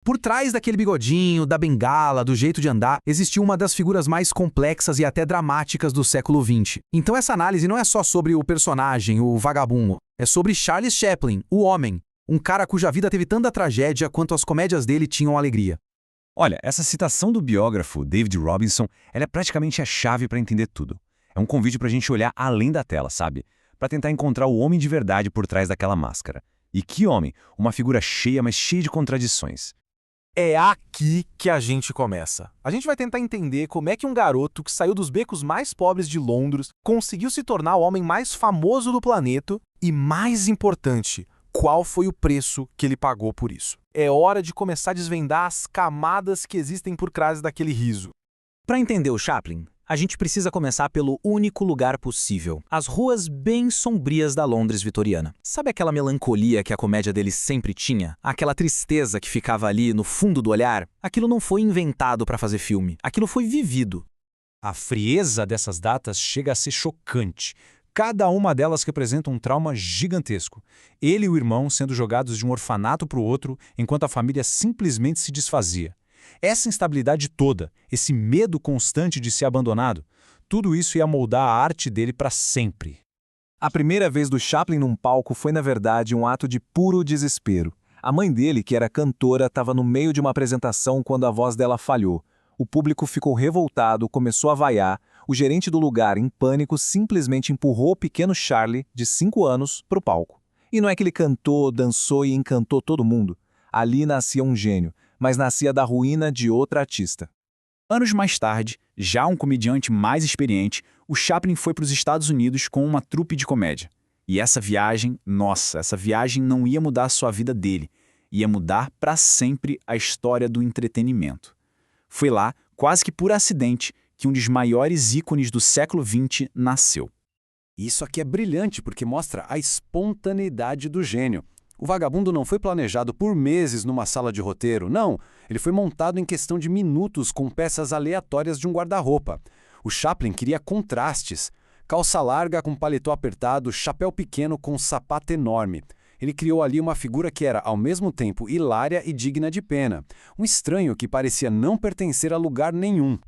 Por trás daquele bigodinho, da bengala, do jeito de andar, existiu uma das figuras mais complexas e até dramáticas do século XX. Então essa análise não é só sobre o personagem, o vagabundo. É sobre Charles Chaplin, o homem. Um cara cuja vida teve tanta tragédia quanto as comédias dele tinham alegria. Olha, essa citação do biógrafo David Robinson, ela é praticamente a chave para entender tudo. É um convite para a gente olhar além da tela, sabe? Para tentar encontrar o homem de verdade por trás daquela máscara. E que homem! Uma figura cheia, mas cheia de contradições. É aqui que a gente começa. A gente vai tentar entender como é que um garoto que saiu dos becos mais pobres de Londres conseguiu se tornar o homem mais famoso do planeta e, mais importante, qual foi o preço que ele pagou por isso. É hora de começar a desvendar as camadas que existem por trás daquele riso. Para entender o Chaplin, a gente precisa começar pelo único lugar possível, as ruas bem sombrias da Londres vitoriana. Sabe aquela melancolia que a comédia dele sempre tinha? Aquela tristeza que ficava ali no fundo do olhar? Aquilo não foi inventado para fazer filme, aquilo foi vivido. A frieza dessas datas chega a ser chocante. Cada uma delas representa um trauma gigantesco. Ele e o irmão sendo jogados de um orfanato para o outro, enquanto a família simplesmente se desfazia. Essa instabilidade toda, esse medo constante de ser abandonado, tudo isso ia moldar a arte dele para sempre. A primeira vez do Chaplin num palco foi, na verdade, um ato de puro desespero. A mãe dele, que era cantora, estava no meio de uma apresentação quando a voz dela falhou. O público ficou revoltado, começou a vaiar. O gerente do lugar, em pânico, simplesmente empurrou o pequeno Charlie, de 5 anos, para o palco. E não é que ele cantou, dançou e encantou todo mundo. Ali nascia um gênio, mas nascia da ruína de outra artista. Anos mais tarde, já um comediante mais experiente, o Chaplin foi para os Estados Unidos com uma trupe de comédia. E essa viagem, nossa, essa viagem não ia mudar a sua vida dele, ia mudar para sempre a história do entretenimento. Foi lá, quase que por acidente, que um dos maiores ícones do século XX nasceu. Isso aqui é brilhante porque mostra a espontaneidade do gênio. O vagabundo não foi planejado por meses numa sala de roteiro, não. Ele foi montado em questão de minutos com peças aleatórias de um guarda-roupa. O Chaplin queria contrastes. Calça larga com paletó apertado, chapéu pequeno com sapato enorme. Ele criou ali uma figura que era, ao mesmo tempo, hilária e digna de pena. Um estranho que parecia não pertencer a lugar nenhum.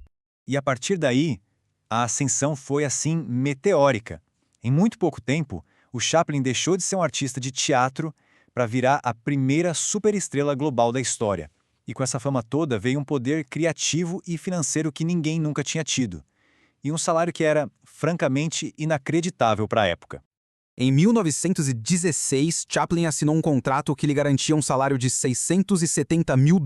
E a partir daí, a ascensão foi assim meteórica. Em muito pouco tempo, o Chaplin deixou de ser um artista de teatro para virar a primeira superestrela global da história. E com essa fama toda veio um poder criativo e financeiro que ninguém nunca tinha tido. E um salário que era, francamente, inacreditável para a época. Em 1916, Chaplin assinou um contrato que lhe garantia um salário de $670 mil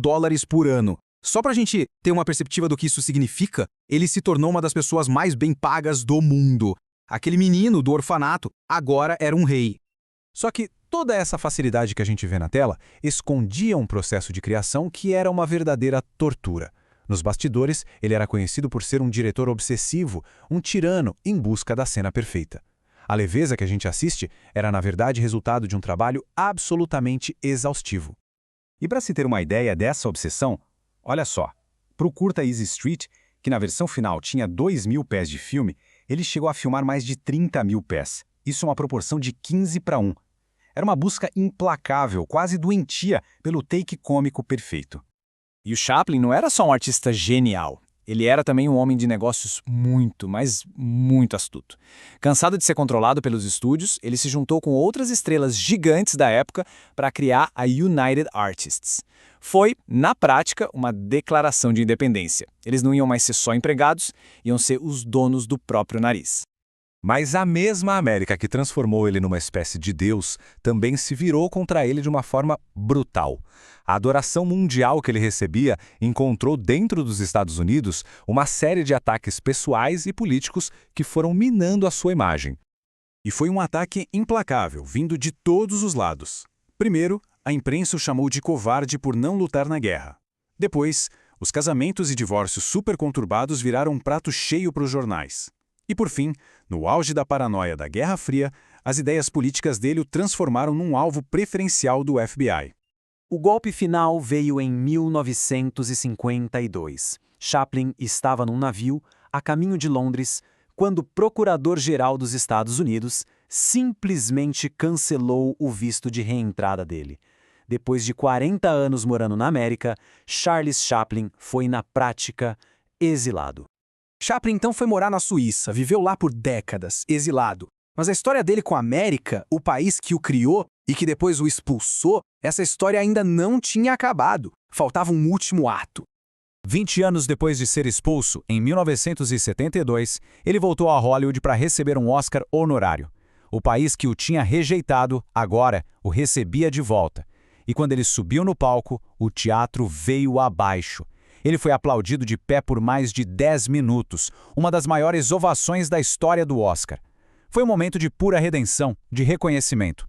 por ano. Só pra gente ter uma perspectiva do que isso significa, ele se tornou uma das pessoas mais bem pagas do mundo. Aquele menino do orfanato agora era um rei. Só que toda essa facilidade que a gente vê na tela escondia um processo de criação que era uma verdadeira tortura. Nos bastidores, ele era conhecido por ser um diretor obsessivo, um tirano em busca da cena perfeita. A leveza que a gente assiste era, na verdade, resultado de um trabalho absolutamente exaustivo. E para se ter uma ideia dessa obsessão, olha só, para o curta Easy Street, que na versão final tinha 2.000 pés de filme, ele chegou a filmar mais de 30.000 pés. Isso é uma proporção de 15:1. Era uma busca implacável, quase doentia, pelo take cômico perfeito. E o Chaplin não era só um artista genial. Ele era também um homem de negócios muito, mas muito astuto. Cansado de ser controlado pelos estúdios, ele se juntou com outras estrelas gigantes da época para criar a United Artists. Foi, na prática, uma declaração de independência. Eles não iam mais ser só empregados, iam ser os donos do próprio nariz. Mas a mesma América que transformou ele numa espécie de deus também se virou contra ele de uma forma brutal. A adoração mundial que ele recebia encontrou dentro dos Estados Unidos uma série de ataques pessoais e políticos que foram minando a sua imagem. E foi um ataque implacável, vindo de todos os lados. Primeiro, a imprensa o chamou de covarde por não lutar na guerra. Depois, os casamentos e divórcios super conturbados viraram um prato cheio para os jornais. E por fim, no auge da paranoia da Guerra Fria, as ideias políticas dele o transformaram num alvo preferencial do FBI. O golpe final veio em 1952. Chaplin estava num navio, a caminho de Londres, quando o Procurador-Geral dos Estados Unidos simplesmente cancelou o visto de reentrada dele. Depois de 40 anos morando na América, Charles Chaplin foi, na prática, exilado. Chaplin então foi morar na Suíça, viveu lá por décadas, exilado. Mas a história dele com a América, o país que o criou e que depois o expulsou, essa história ainda não tinha acabado. Faltava um último ato. 20 anos depois de ser expulso, em 1972, ele voltou a Hollywood para receber um Oscar honorário. O país que o tinha rejeitado, agora, o recebia de volta. E quando ele subiu no palco, o teatro veio abaixo. Ele foi aplaudido de pé por mais de 10 minutos, uma das maiores ovações da história do Oscar. Foi um momento de pura redenção, de reconhecimento.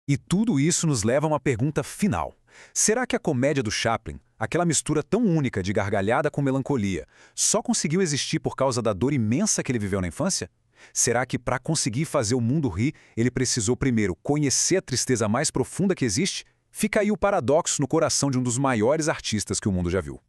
E tudo isso nos leva a uma pergunta final. Será que a comédia do Chaplin, aquela mistura tão única de gargalhada com melancolia, só conseguiu existir por causa da dor imensa que ele viveu na infância? Será que para conseguir fazer o mundo rir, ele precisou primeiro conhecer a tristeza mais profunda que existe? Fica aí o paradoxo no coração de um dos maiores artistas que o mundo já viu.